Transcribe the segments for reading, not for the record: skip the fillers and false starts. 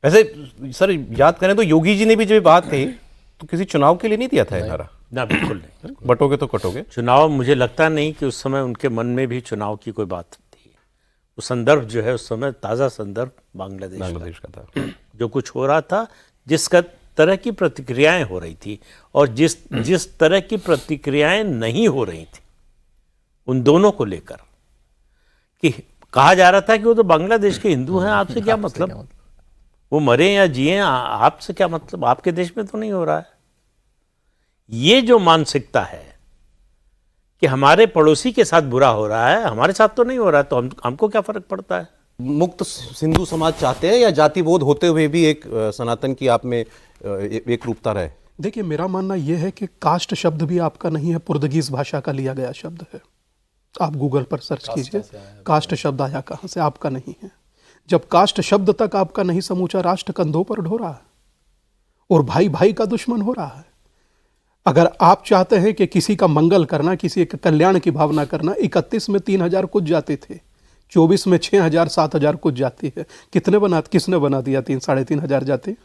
वैसे सर याद करें तो योगी जी ने भी जब बात कही तो किसी चुनाव के लिए नहीं दिया था ये नारा। ना, बिल्कुल नहीं। बटोगे तो कटोगे। चुनाव, मुझे लगता नहीं कि उस समय उनके मन में भी चुनाव की कोई बात थी। वो संदर्भ जो है उस समय ताज़ा संदर्भ बांग्लादेश का था। जो कुछ हो रहा था, जिसका तरह की प्रतिक्रियाएं हो रही थी और जिस तरह की प्रतिक्रियाएं नहीं हो रही थी उन दोनों को लेकर, कि कहा जा रहा था कि वो तो बांग्लादेश के हिंदू हैं, आपसे क्या मतलब, वो मरे या जिए आपसे क्या मतलब, आपके देश में तो नहीं हो रहा है। ये जो मानसिकता है कि हमारे पड़ोसी के साथ बुरा हो रहा है, हमारे साथ तो नहीं हो रहा है, तो हमको क्या फर्क पड़ता है। मुक्त सिंधु समाज चाहते हैं या जाति बोध होते हुए भी एक सनातन की आप में एक रूपता रहे? देखिए, मेरा मानना यह है कि कास्ट शब्द भी आपका नहीं है, पुर्तगीज भाषा का लिया गया शब्द है। आप गूगल पर सर्च कीजिए, कास्ट शब्द आया कहाँ से, आपका नहीं है। जब कास्ट शब्द तक आपका नहीं, समूचा राष्ट्र कंधों पर ढो रहा है और भाई भाई का दुश्मन हो रहा है। अगर आप चाहते हैं कि किसी का मंगल करना, किसी के कल्याण की भावना करना, 31 में 3000 कुछ जाते थे, 24 में 6000 7000 कुछ जाती है। किसने बना दिया 3 साढ़े 3 हजार जाते,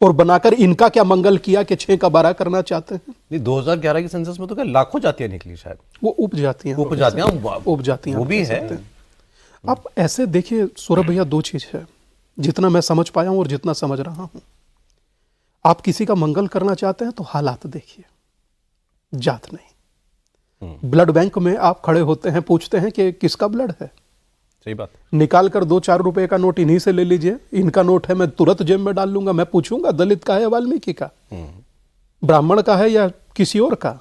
और बनाकर इनका क्या मंगल किया कि 6 का 12 करना चाहते हैं। नहीं, 2011 के सेंसस में तो क्या लाखों जातियां निकली, शायद वो उपजातियां वो भी है। आप ऐसे देखिए सौरभ भैया, दो चीज है जितना मैं समझ पाया हूं और जितना समझ रहा हूं। आप किसी का मंगल करना चाहते हैं तो हालात देखिए, जात नहीं। ब्लड बैंक में आप खड़े होते हैं, पूछते हैं कि किसका ब्लड है, सही बात। निकाल कर 2-4 रुपए का नोट इन्हीं से ले लीजिए, इनका नोट है, मैं तुरंत जेब में डाल लूंगा। मैं पूछूंगा दलित का है, वाल्मीकि का, ब्राह्मण का है या किसी और का।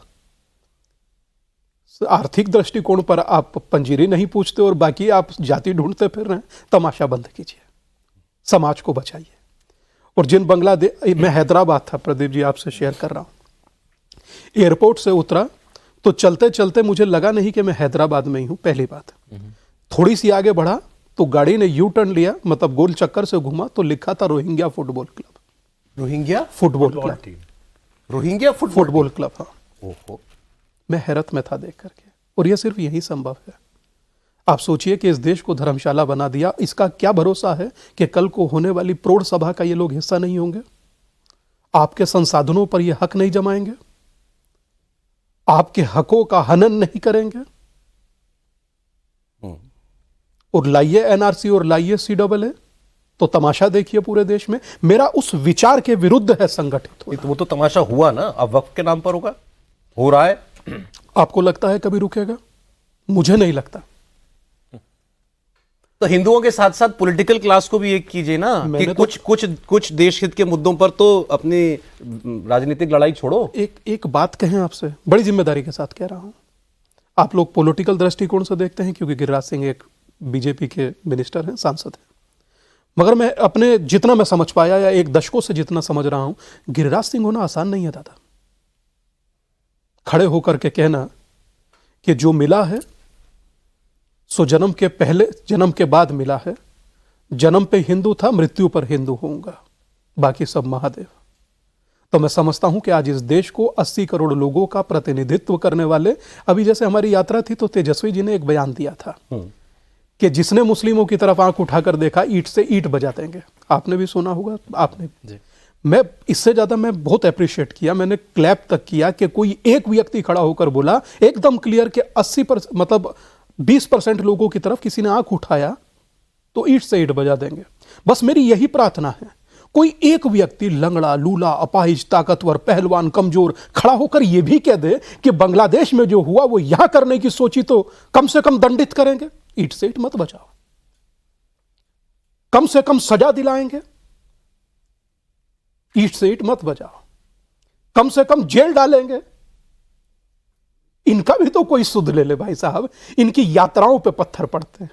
आर्थिक दृष्टिकोण पर आप पंजीरी नहीं पूछते और बाकी आप जाति ढूंढते फिर रहे हैं। तमाशा बंद कीजिए, समाज को बचाइए। और जिन बांग्लादेश, मैं हैदराबाद था प्रदीप जी, आपसे शेयर कर रहा हूं। एयरपोर्ट से उतरा तो चलते चलते मुझे लगा नहीं कि मैं हैदराबाद में ही हूं, पहली बात। थोड़ी सी आगे बढ़ा तो गाड़ी ने यू टर्न लिया, मतलब गोल चक्कर से घुमा तो लिखा था Rohingya football club. Rohingya football club, Rohingya football club. हाँ, ओहो, मैं हैरत में था देख करके। और यह सिर्फ यही संभव है। आप सोचिए कि इस देश को धर्मशाला बना दिया, इसका क्या भरोसा है कि कल को होने वाली प्रौढ़ सभा का ये लोग हिस्सा नहीं होंगे, आपके संसाधनों पर ये हक नहीं जमाएंगे, आपके हकों का हनन नहीं करेंगे। और लाइए एनआरसी और लाइए सीएए, तो तमाशा देखिए पूरे देश में। मेरा उस विचार के विरुद्ध है संगठित होना। वो तो तमाशा हुआ ना, अब वक्फ के नाम पर होगा, हो रहा है। आपको लगता है कभी रुकेगा? मुझे नहीं लगता। तो हिंदुओं के साथ साथ पॉलिटिकल क्लास को भी एक कीजिए ना, कि कुछ देश हित के मुद्दों पर तो अपनी राजनीतिक लड़ाई छोड़ो। एक बात कहें आपसे, बड़ी जिम्मेदारी के साथ कह रहा हूं। आप लोग पॉलिटिकल दृष्टिकोण से देखते हैं क्योंकि गिरिराज सिंह एक बीजेपी के मिनिस्टर हैं, सांसद हैं, मगर मैं अपने जितना मैं समझ पाया या एक दशकों से जितना समझ रहा हूं, गिरिराज सिंह होना आसान नहीं है दादा। खड़े होकर के कहना कि जो मिला है सो जन्म के पहले जन्म के बाद मिला है, जन्म पे हिंदू था, मृत्यु पर हिंदू होऊंगा, बाकी सब महादेव। तो मैं समझता हूं कि आज इस देश को 80 करोड़ लोगों का प्रतिनिधित्व करने वाले, अभी जैसे हमारी यात्रा थी तो तेजस्वी जी ने एक बयान दिया था कि जिसने मुस्लिमों की तरफ आंख उठाकर देखा ईंट से ईंट बजा देंगे। आपने भी सुना होगा, आपने जी। मैं इससे ज्यादा मैं बहुत अप्रिशिएट किया, मैंने क्लैप तक किया कि कोई एक व्यक्ति खड़ा होकर बोला एकदम क्लियर कि 80% मतलब 20% लोगों की तरफ किसी ने आंख उठाया तो ईंट से ईंट बजा देंगे। बस मेरी यही प्रार्थना है, कोई एक व्यक्ति लंगड़ा, लूला, अपाहिज, ताकतवर, पहलवान, कमजोर खड़ा होकर यह भी कह दे कि बांग्लादेश में जो हुआ वो यहां करने की सोची तो कम से कम दंडित करेंगे। ईंट से ईंट मत बचाओ, कम से कम सजा दिलाएंगे। ईंट से ईंट मत बजाओ, कम से कम जेल डालेंगे। इनका भी तो कोई सुध ले ले भाई साहब। इनकी यात्राओं पे पत्थर पड़ते हैं।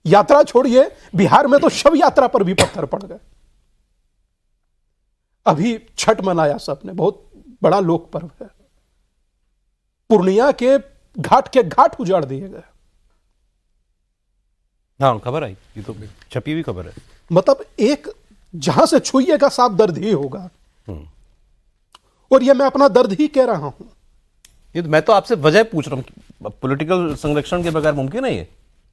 यात्रा छोड़िए, बिहार में तो शव यात्रा पर भी पत्थर पड़ गए। अभी छठ मनाया सबने, बहुत बड़ा लोक पर्व है। पूर्णिया के घाट उजाड़ दिए गए। हाँ, खबर आई, ये तो छपी हुई खबर है। मतलब एक जहां से छुइएगा साफ दर्द ही होगा। और ये मैं अपना दर्द ही कह रहा हूं। ये तो मैं तो आपसे वजह पूछ रहा हूं, पॉलिटिकल संरक्षण के बगैर मुमकिन है ये?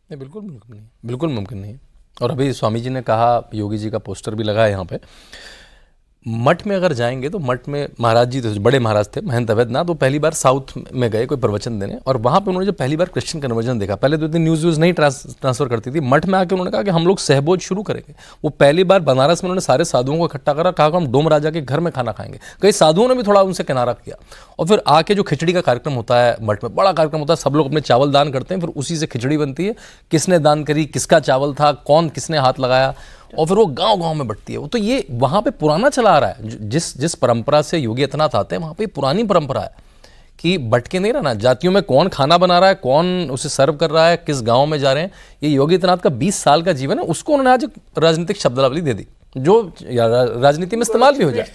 नहीं, बिल्कुल मुमकिन नहीं, बिल्कुल मुमकिन नहीं। और अभी स्वामी जी ने कहा, योगी जी का पोस्टर भी लगा है यहाँ पे, मठ में अगर जाएंगे तो मठ में महाराज जी तो बड़े महाराज थे महंत अवैधनाथ, वो पहली बार साउथ में गए कोई प्रवचन देने, और वहाँ पे उन्होंने जब पहली बार क्रिश्चियन कन्वर्जन देखा, पहले तो इतनी न्यूज़ नहीं ट्रांसफर करती थी, मठ में आके उन्होंने कहा कि हम लोग सहभोज शुरू करेंगे। वो पहली बार बनारस में उन्होंने सारे साधुओं को इकट्ठा करा, कहा कि हम डोम राजा के घर में खाना खाएंगे। कई साधुओं ने भी थोड़ा उनसे किनारा किया, और फिर आके जो खिचड़ी का कार्यक्रम होता है मठ में, बड़ा कार्यक्रम होता है, सब लोग अपने चावल दान करते हैं, फिर उसी से खिचड़ी बनती है, किसने दान करी, किसका चावल था, कौन किसने हाथ लगाया, और फिर वो गांव-गांव में बंटती है। वो तो ये वहाँ पे पुराना चला आ रहा है, जिस परंपरा से योगी आदित्यनाथ आते हैं वहाँ पे पुरानी परंपरा है कि बट के नहीं रहना। जातियों में कौन खाना बना रहा है, कौन उसे सर्व कर रहा है, किस गांव में जा रहे हैं, ये योगी आदित्यनाथ का 20 साल का जीवन है, उसको उन्होंने आज राजनीतिक शब्दावली दे दी जो राजनीति में इस्तेमाल भी हो जाए।